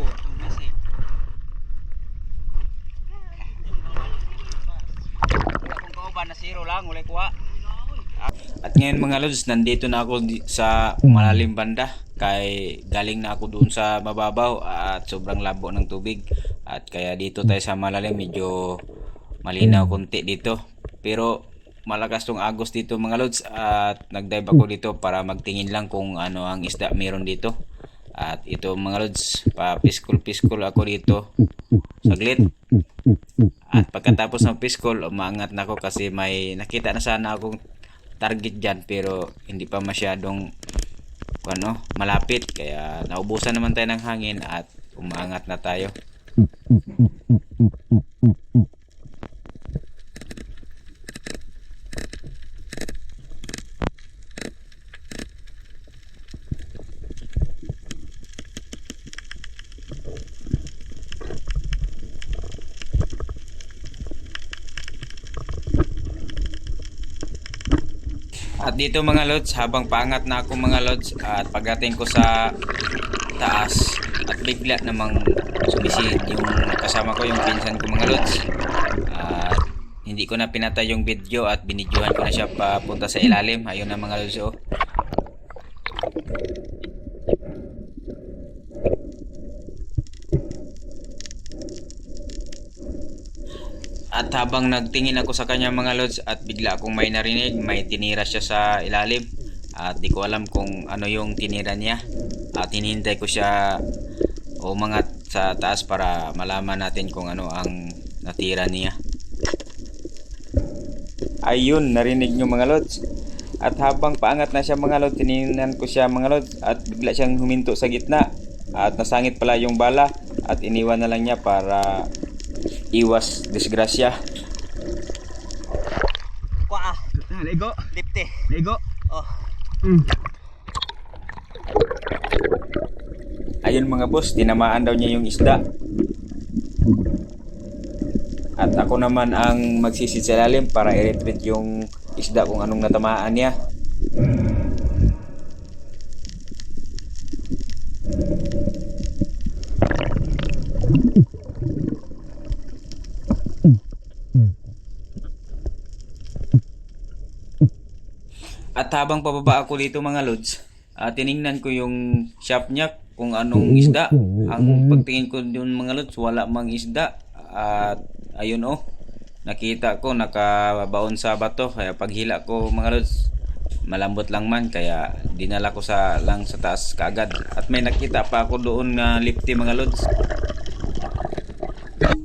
itong message. Wala kong kauban na zero lang, wala kuha. At ngayon mga lods, nandito na ako sa malalim banda. Kay galing na ako doon sa mababaw at sobrang labo ng tubig. At kaya dito tayo sa malalim, medyo malinaw konti dito. Pero malakas tong agos dito mga lods. At nagdive ako dito para magtingin lang kung ano ang isda meron dito. At ito mga lods, pa-piskol ako dito saglit. At pagkatapos ng piskol, umaangat na ako kasi may nakita na sana akong target dyan pero hindi pa masyadong malapit, kaya naubusan naman tayo ng hangin at umaangat na tayo. At dito mga lods, habang paangat na ako mga lods, at pagdating ko sa taas at bigla namang sumisid yung kasama ko, yung pinsan ko mga lods. At hindi ko na pinatay yung video at binidyohan ko na siya papunta sa ilalim. Ayun na mga lods, oh. At habang nagtingin ako sa kanya mga lods, at bigla akong may narinig, may tinira siya sa ilalim. At di ko alam kung ano yung tinira niya. At hinihintay ko siya umangat sa taas para malaman natin kung ano ang natira niya. Ayun, narinig nyo mga lods. At habang paangat na siya mga lods, tinignan ko siya mga lods, at bigla siyang huminto sa gitna. At nasangit pala yung bala, at iniwan na lang niya para iwas disgrasya. Kuha. Ligo. Lipte. Ligo. Oh. Ayun mga boss, tinamaan daw niya yung isda. At ako naman ang magsisid sa lalim para i-retreat yung isda kung anong natamaan niya. At habang pababa ako dito mga lods, tiningnan ko yung shop niya kung anong isda. Ang pagtingin ko dun mga lods, wala mang isda. At ayun, oh, nakita ko nakabaon sa bato. Kaya paghila ko mga lods, malambot lang man, kaya dinala ko sa taas kaagad. At may nakita pa ako doon na lifty mga lods.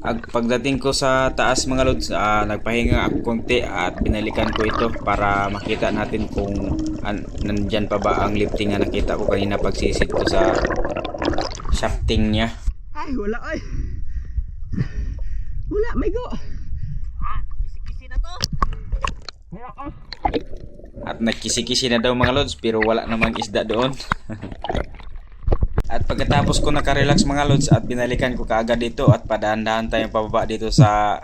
Pagdating ko sa taas mga lods, nagpahinga ako konti at binalikan ko ito para makita natin kung nandyan pa ba ang lifting na nakita ko kanina pagsisid ko sa shafting niya. Ay, wala ay. Wala, may go. Kisi-kisi na to. At nagkisi-kisi na daw mga lods, pero wala namang isda doon. At pagkatapos ko nakarelax mga lods, at binalikan ko kaagad dito at padahan-dahan tayong pababa dito sa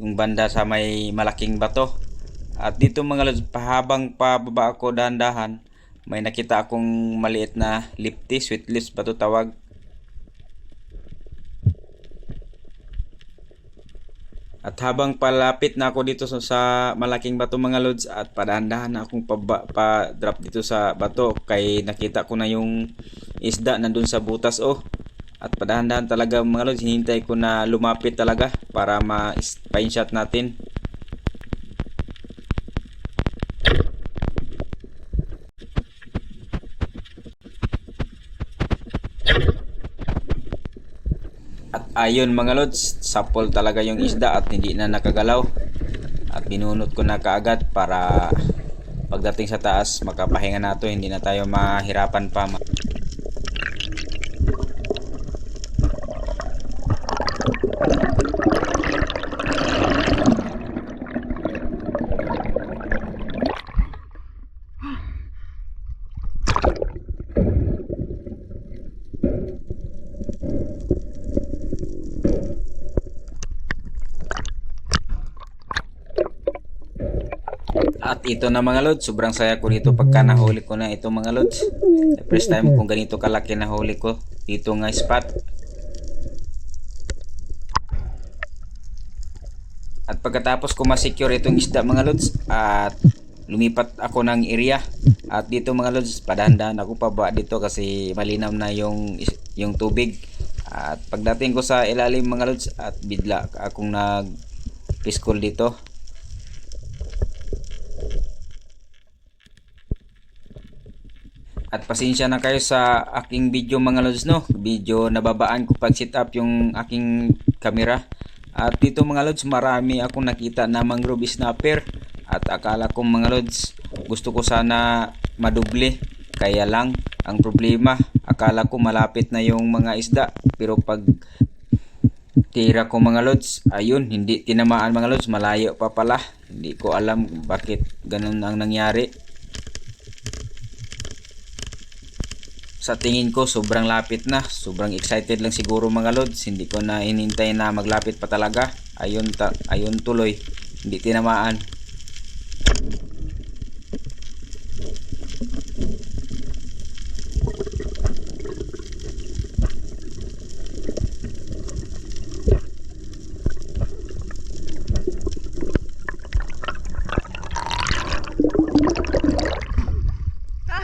yung banda sa may malaking bato. At dito mga lods, habang pababa ako dahan-dahan, may nakita akong maliit na lifty, sweet lips ba ito tawag. At habang palapit na ako dito sa malaking bato mga lods, at padahan-dahan na akong pa-drop dito sa bato, kay nakita ko na yung isda nandun sa butas, oh. At padahan-dahan talaga mga lods, hinintay ko na lumapit talaga para ma-spine shot natin. At ayun mga lods, sapol talaga yung isda at hindi na nakagalaw. At binunot ko na kaagad para pagdating sa taas makapahinga na to, hindi na tayo mahirapan pa. At ito na mga lods, sobrang saya ko dito pagka nahuli ko na ito mga lods. First time kung ganito kalaki nahuli ko dito nga spot. At pagkatapos ko ma-secure itong isda mga lods, at lumipat ako ng area. At dito mga lods, padahan-dahan ako paba dito kasi malinaw na yung tubig. At pagdating ko sa ilalim mga lods, at bigla akong nag-piskol dito. At pasensya na kayo sa aking video mga lods, no. Video nababaan ko pag set up yung aking camera. At dito mga lods, marami akong nakita na mangrove snapper. At akala ko mga lods, gusto ko sana madoble. Kaya lang, ang problema, akala ko malapit na yung mga isda. Pero pag tira ko mga lods, ayun, hindi tinamaan mga lods, malayo pa pala. Hindi ko alam bakit ganun ang nangyari. Sa tingin ko sobrang lapit na, sobrang excited lang siguro mga lods, hindi ko na inintay na maglapit pa talaga. Ayun tuloy, hindi tinamaan.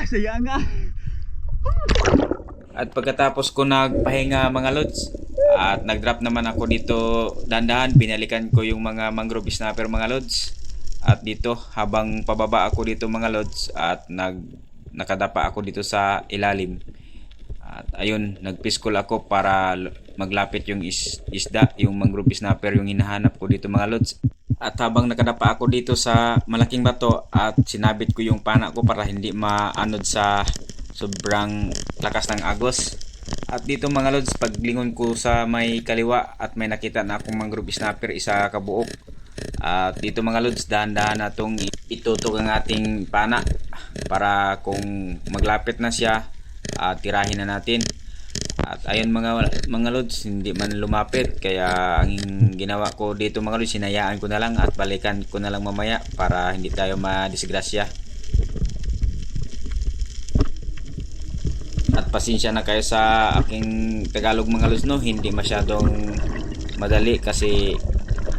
Sayang nga. At pagkatapos ko nagpahinga mga lods, at nag-drop naman ako dito dandahan, binalikan ko yung mga mangrove snapper mga lods. At dito habang pababa ako dito mga lods, at nakadapa ako dito sa ilalim. At ayun, nagpiskol ako para maglapit yung isda, yung mangrove snapper yung hinahanap ko dito mga lods. At habang nakadapa ako dito sa malaking bato, at sinabit ko yung pana ko para hindi maanod sa sobrang lakas ng agos. At dito mga lods, paglingon ko sa may kaliwa, at may nakita na akong mangrove snapper, isa kabuok. At dito mga lods, dahan-dahan na itong itutok ang ating pana para kung maglapit na siya, tirahin na natin. At ayun mga lods, hindi man lumapit, kaya ang ginawa ko dito mga lods, sinayaan ko na lang at balikan ko na lang mamaya para hindi tayo madisgrasya. At pasensya na kayo sa aking Tagalog mga lods, no, hindi masyadong madali kasi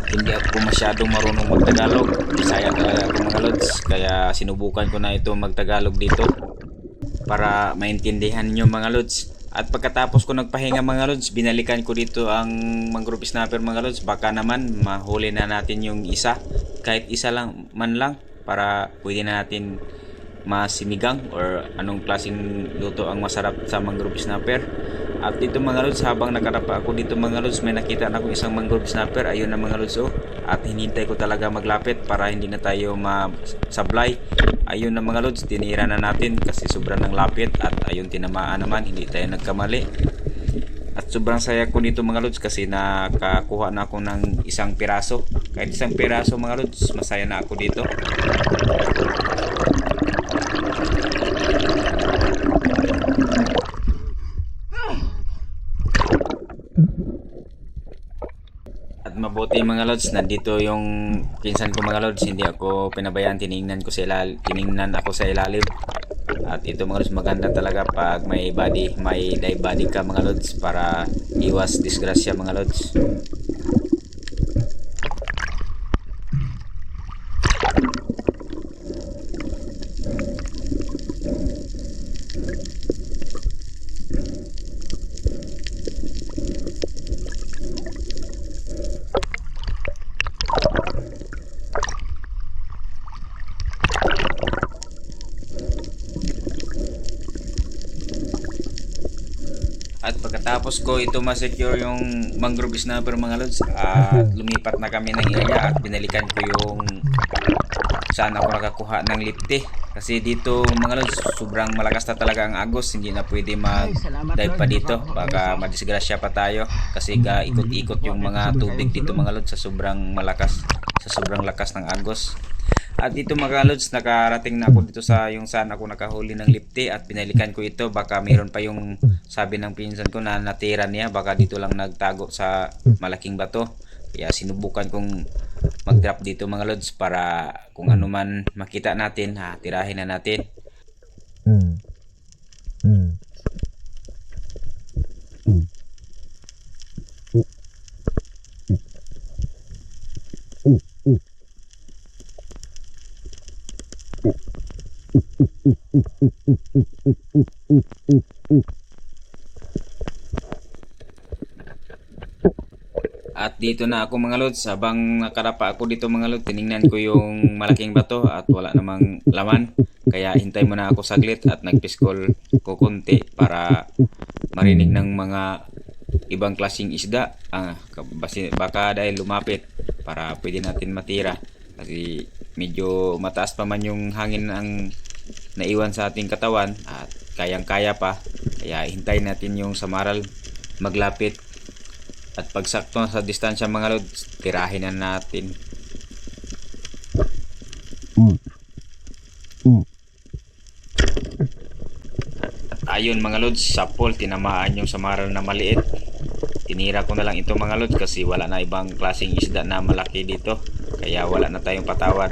hindi ako masyadong marunong magtagalog. Bisaya talaga ako mga lods, kaya sinubukan ko na ito magtagalog dito para maintindihan nyo mga lods. At pagkatapos ko nagpahinga mga lods, binalikan ko dito ang mangrove snapper mga lods. Baka naman mahuli na natin yung isa, kahit isa lang man lang, para pwede na natin masimigang or anong klaseng luto ang masarap sa mangrove snapper. At dito mga lods, habang nakarapa ako dito mga lods, may nakita na akong isang mangrove snapper. Ayun na mga lods, oh. At hinintay ko talaga maglapit para hindi na tayo masablay. Ayun na mga lods, tinira na natin kasi sobrang ng lapit. At ayun, tinamaan naman, hindi tayo nagkamali. At sobrang saya ko dito mga lods kasi nakakuha na ako ng isang piraso. Kahit isang piraso mga lods, masaya na ako dito. At mabuti mga lods, nandito yung pinsan ko mga lods, hindi ako pinabayaan, tiningnan ako sa ilalim. At ito mga lods, maganda talaga pag may dive body ka mga lods, para iwas disgrasya mga lods. At pagkatapos ko ito ma-secure yung mangrove snapper mga lods, at lumipat na kami ng area at binalikan ko yung saan ako nakakuha ng lipte. Kasi dito mga lods, sobrang malakas na talaga ang agos, hindi na pwede mag-dive pa dito, baka madisgrasya pa tayo kasi ikot-ikot yung mga tubig dito mga lods sa sobrang lakas ng agos. At dito mga lods, nakarating na ako dito sa yung saan ako nakahuli ng lipte, at binalikan ko ito. Baka mayroon pa yung sabi ng pinsan ko na natira niya, baka dito lang nagtago sa malaking bato. Kaya sinubukan kong mag-drop dito mga lods para kung ano man makita natin, tirahin na natin. At dito na ako mga lods, habang nakarapa ako dito mga lods, tiningnan ko yung malaking bato at wala namang laman. Kaya hintay muna ako saglit at nagpiskol ko konti para marinig ng mga ibang klaseng isda. Baka dahil lumapit para pwede natin matira. Kasi medyo mataas pa man yung hangin ang naiwan sa ating katawan at kayang-kaya pa. Kaya hintayin natin yung samaral maglapit. At pagsakto sa distansya mga lods, tirahin na natin. At ayun mga lods, sa pole tinamaan yung samaral na maliit. Tinira ko na lang ito mga lods kasi wala na ibang klaseng isda na malaki dito. Kaya wala na tayong patawad.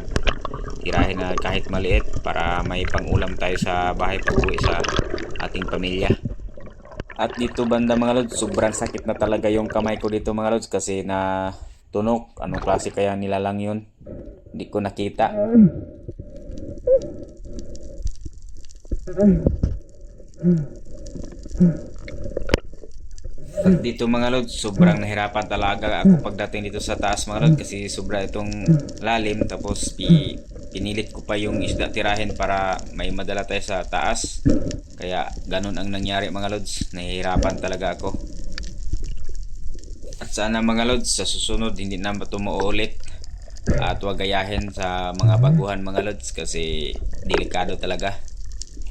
Tirahin na kahit maliit para may pangulam tayo sa bahay pag uwi sa ating pamilya. At dito banda mga lods, sobrang sakit na talaga yung kamay ko dito mga lods kasi na tunok. Anong klase kaya nilalang yun? Hindi ko nakita. At dito mga lods, sobrang nahirapan talaga ako pagdating dito sa taas mga lods kasi sobra itong lalim. Tapos pinilit ko pa yung isda tirahin para may madala tayo sa taas. Kaya ganun ang nangyari mga lods, nahihirapan talaga ako. At sana mga lods, sa susunod hindi na ito mauulit. At huwag gayahin sa mga baguhan mga lods kasi delikado talaga.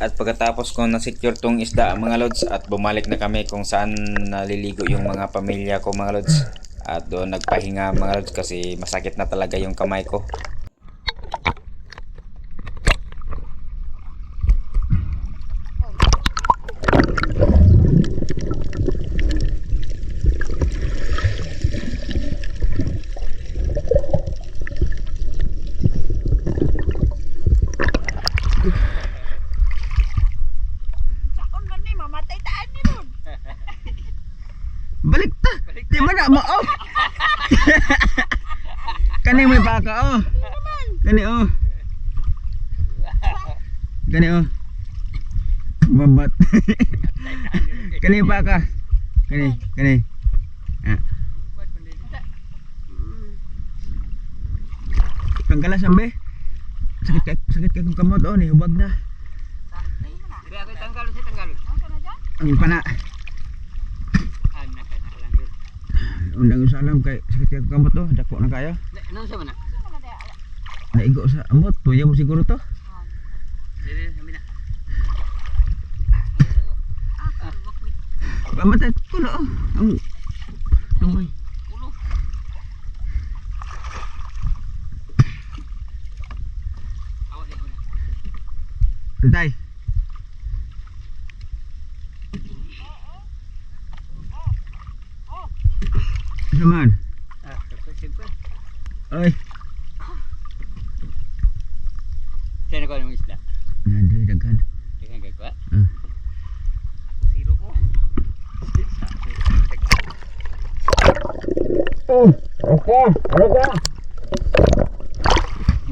At pagkatapos ko na-secure tong isda mga lods at bumalik na kami kung saan naliligo yung mga pamilya ko mga lods. At doon nagpahinga mga lods kasi masakit na talaga yung kamay ko. Balik ta. Di mana mo oh. Kani may baka oh. Kani oh. Kani oh. Mabat. Kani baka. Kani. Ah. Pangkala sambe. Sakit kay kung kamot oh ni hubag na. Dire ako tanggal si tanggal. Ang pana. Anak anak lang yun. Undang salam kay sakit kay kung kamot oh, dako na kayo. Nang sa mana? Naigo sa amot, tuya mo siguro to. Dire sa mina. Pamatay ko na oh. Ang tumoy. Ulo. Awak dia guna. Antay. Saman. Simple. Oi. Sino ko ang isla? Nanti daghan. Dengan kau kuat. Ah. Siro ko. Oh, okay. Alaga.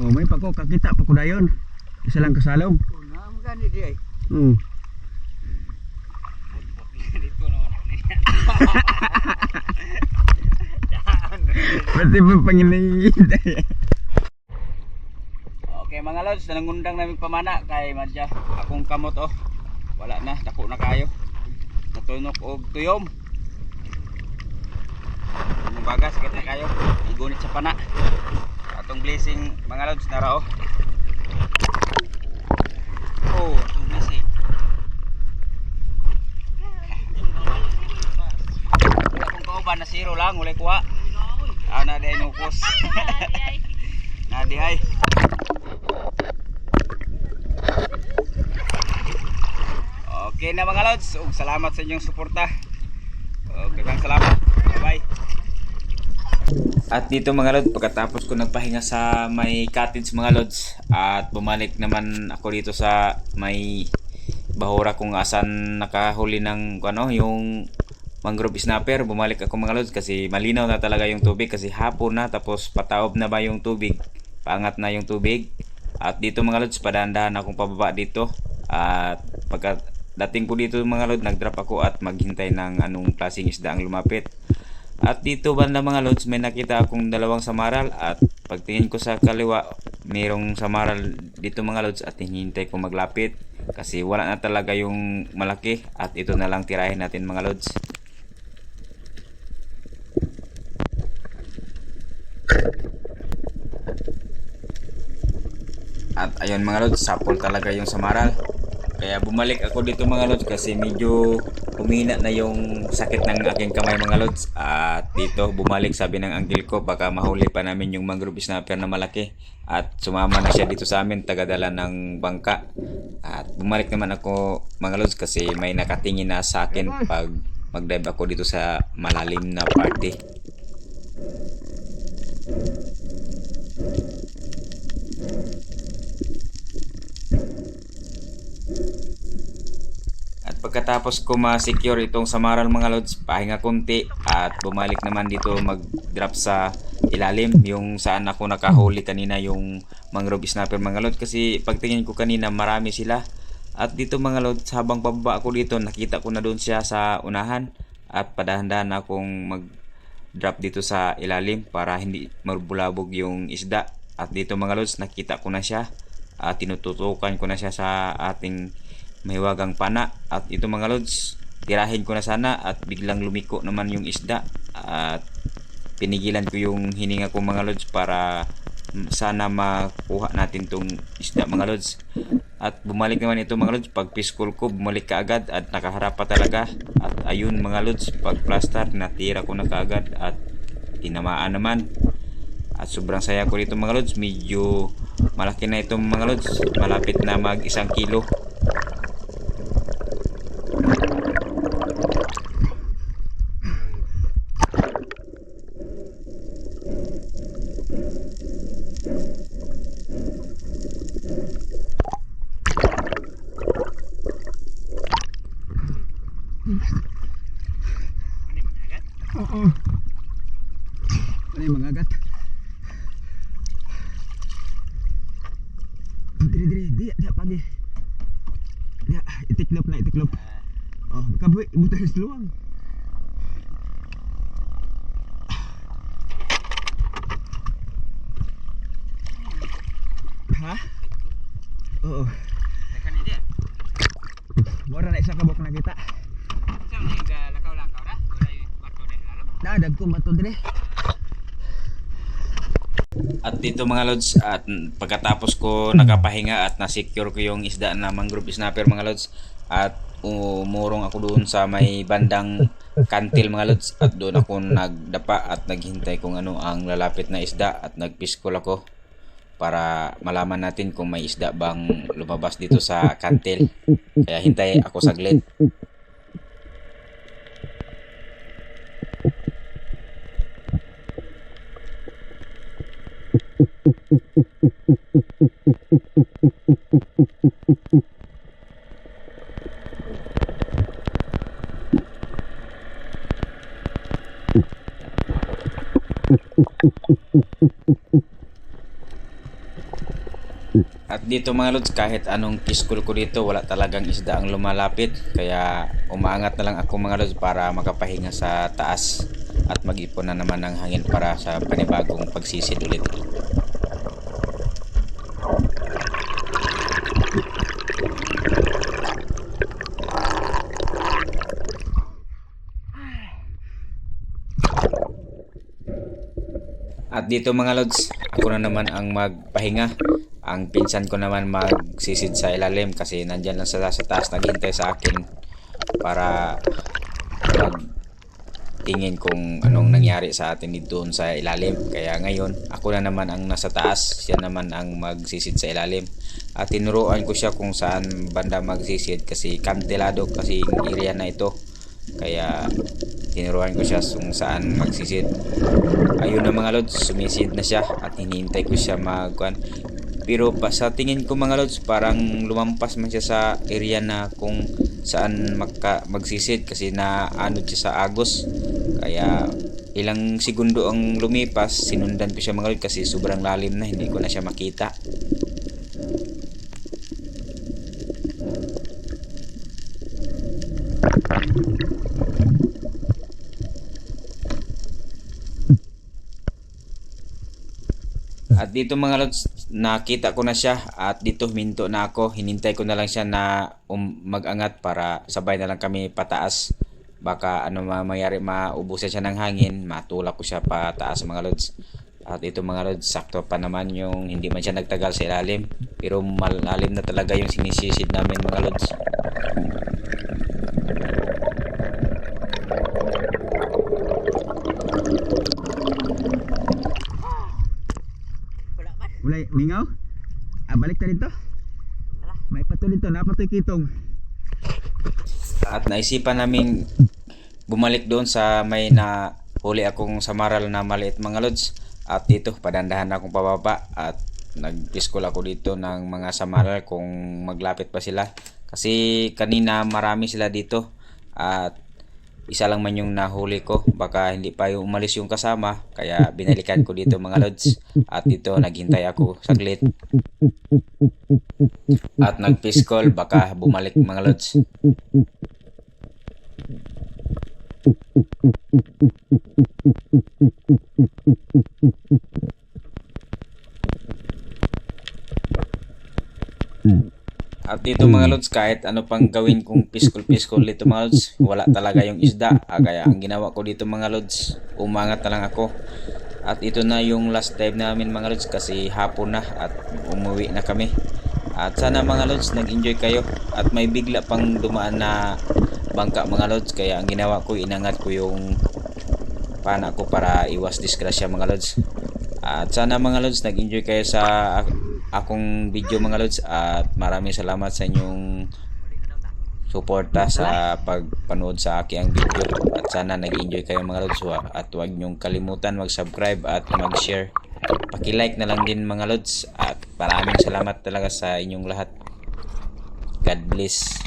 Oh, may pa ko kakita pa ko dayon. Isa lang kasalom. Una mo kan dia. Hmm. Dito naman ako niya. Pati pa panginay. Okay mga lods, nanangundang namin pamana kay madya akong kamot oh. Wala na, dako na kayo. Natunok og tuyom. Yung bagas, sakit na kayo. Igunit sa pana. Atong blessing mga lods na rao. Oh, atong blessing. Wala kong kauban na zero lang, wala kuha. Na di ay nukos. Na di ay. Okay na mga lods, salamat sa inyong suporta. Okay, salamat. Bye-bye. At dito mga lods, pagkatapos ko nagpahinga sa may cottage mga lods at bumalik naman ako dito sa may bahura kung asan nakahuli ng ano, yung mangrove snapper. Bumalik ako mga lods kasi malinaw na talaga yung tubig kasi hapon na, tapos pataob na ba yung tubig, paangat na yung tubig. At dito mga lods, padahan-dahan akong pababa dito. At pagka dating ko dito mga lods, nag-drop ako at maghintay ng anong klaseng isda ang lumapit. At dito banda mga lods, may nakita akong dalawang samaral. At pagtingin ko sa kaliwa, mayroong samaral dito mga lods, at hinihintay ko maglapit kasi wala na talaga yung malaki. At ito na lang tirahin natin mga lods. At ayun mga lods, sapol talaga yung samaral. Kaya bumalik ako dito mga lods kasi medyo humina na yung sakit ng aking kamay mga lods. At dito bumalik, sabi ng uncle ko baka mahuli pa namin yung mangrove snapper na malaki. At sumama na siya dito sa amin, tagadala ng bangka. At bumalik naman ako mga lods kasi may nakatingin na sa akin pag mag-dive ako dito sa malalim na party. At pagkatapos ko ma-secure itong samaral mga lods, pahinga konti at bumalik naman dito mag-drop sa ilalim yung saan ako nakahuli kanina yung mangrove snapper mga lods, kasi pagtingin ko kanina marami sila. At dito mga lods, habang pababa ako dito, nakita ko na doon siya sa unahan at padahan-dahan akong mag-drop dito sa ilalim para hindi mabulabog yung isda. At dito mga lods, nakita ko na siya at tinututukan ko na siya sa ating mahiwagang pana. At ito mga lods, tirahin ko na sana at biglang lumiko naman yung isda at pinigilan ko yung hininga ko mga lods para sana makuha natin tong isda mga lods. At bumalik naman ito mga lods, pag piskol ko bumalik kaagad at nakaharap pa talaga. At ayun mga lods, pag plaster natira ko na kaagad at tinamaan naman. At sobrang saya ko dito mga lods, medyo malaki na itong mga lods, malapit na mag 1 kilo. Oo. Ano yung mga agat? Diri, di pagi. Ya, itiklop na itiklop. Oh, kaboy, buta sa luwang. Ha? Oo. Tekan ni dia. Mura na isang kabok na kita. Macam ni lakaw-lakaw dah. Mulai batu dah lalu. Nadag ko mato dire. At dito mga lods, at pagkatapos ko nakapahinga at na-secure ko yung isda na mangrove snapper mga lods, at umurong ako doon sa may bandang kantil mga lods, at doon ako nagdapa at naghintay kung ano ang lalapit na isda at nagpiskol ako para malaman natin kung may isda bang lumabas dito sa kantil. Kaya hintay ako saglit. At dito mga lods, kahit anong piskol ko dito, wala talagang isda ang lumalapit. Kaya umaangat na lang ako mga lods para makapahinga sa taas at mag-ipon na naman ng hangin para sa panibagong pagsisid ulit. At dito mga lods, ako na naman ang magpahinga. Ang pinsan ko naman magsisid sa ilalim kasi nandyan lang sa taas naghintay sa akin para magtingin kung anong nangyari sa atin dito sa ilalim. Kaya ngayon, ako na naman ang nasa taas, siya naman ang magsisid sa ilalim. At tinuruan ko siya kung saan banda magsisid kasi kantilado kasi yung area na ito. Kaya tinuruan ko siya kung saan magsisid. Ayun na mga lods, sumisid na siya at hinihintay ko siya magkuhan. Pero pa sa tingin ko mga lods, parang lumampas man siya sa area na kung saan magsisid kasi naanod siya sa agos. Kaya ilang segundo ang lumipas, sinundan ko siya mga lods kasi sobrang lalim na, hindi ko na siya makita. At dito mga lods, nakita ko na siya at dito minto na ako. Hinintay ko na lang siya na mag-angat para sabay na lang kami pataas. Baka ano mangyari, maubusan siya ng hangin, matulak ko siya pataas mga lods. At ito mga lods, sakto pa naman yung hindi man siya nagtagal sa ilalim. Pero malalim na talaga yung sinisisid namin mga lods. Wala man. Mulai mingaw. Balik ta dito. May pato dito, napatoy kitong. At naisipan namin bumalik doon sa may na huli akong samaral na maliit mga lods. At dito padandahan akong pababa at nag-discall ako dito ng mga samaral kung maglapit pa sila. Kasi kanina marami sila dito at isa lang man yung nahuli ko. Baka hindi pa yung umalis yung kasama, kaya binalikan ko dito mga lods. At dito naghintay ako saglit. At nag-fish call, baka bumalik mga lods. At dito mga lods, kahit ano pang gawin kong piskol dito mga lods, wala talaga yung isda. Kaya ang ginawa ko dito mga lods, umangat na lang ako. At ito na yung last dive namin mga lods kasi hapon na at umuwi na kami. At sana mga lods nag-enjoy kayo. At may bigla pang dumaan na bangka mga lods, kaya ang ginawa ko, inangat ko yung pana ko para iwas disgrasya mga lods. At sana mga lods nag-enjoy kayo sa akong video mga lods, at maraming salamat sa inyong suporta sa pagpanood sa aking video. At sana nag-enjoy kayo mga lods, at huwag nyong kalimutan mag-subscribe at mag-share. Paki-like na lang din mga lods, at maraming salamat talaga sa inyong lahat. God bless.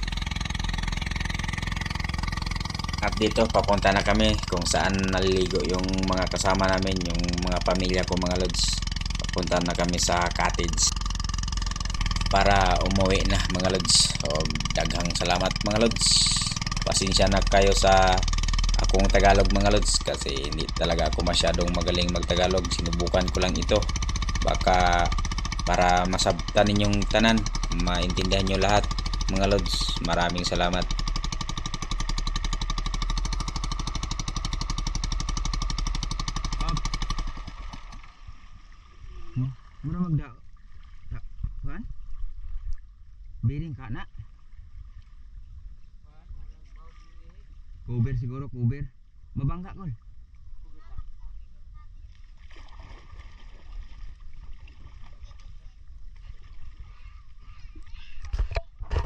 At dito papunta na kami kung saan naliligo yung mga kasama namin, yung mga pamilya ko mga lods. Papunta na kami sa cottage para umuwi na mga lods. So, daghang salamat mga lods. Pasensya na kayo sa akong Tagalog mga lods kasi hindi talaga ako masyadong magaling magtagalog. Sinubukan ko lang ito. Baka para masabtan ninyong tanan, maintindihan nyo lahat mga lods. Maraming salamat. Mura magda. Kuan? Biring ka na. Cover siguro, cover. Mabangka ko.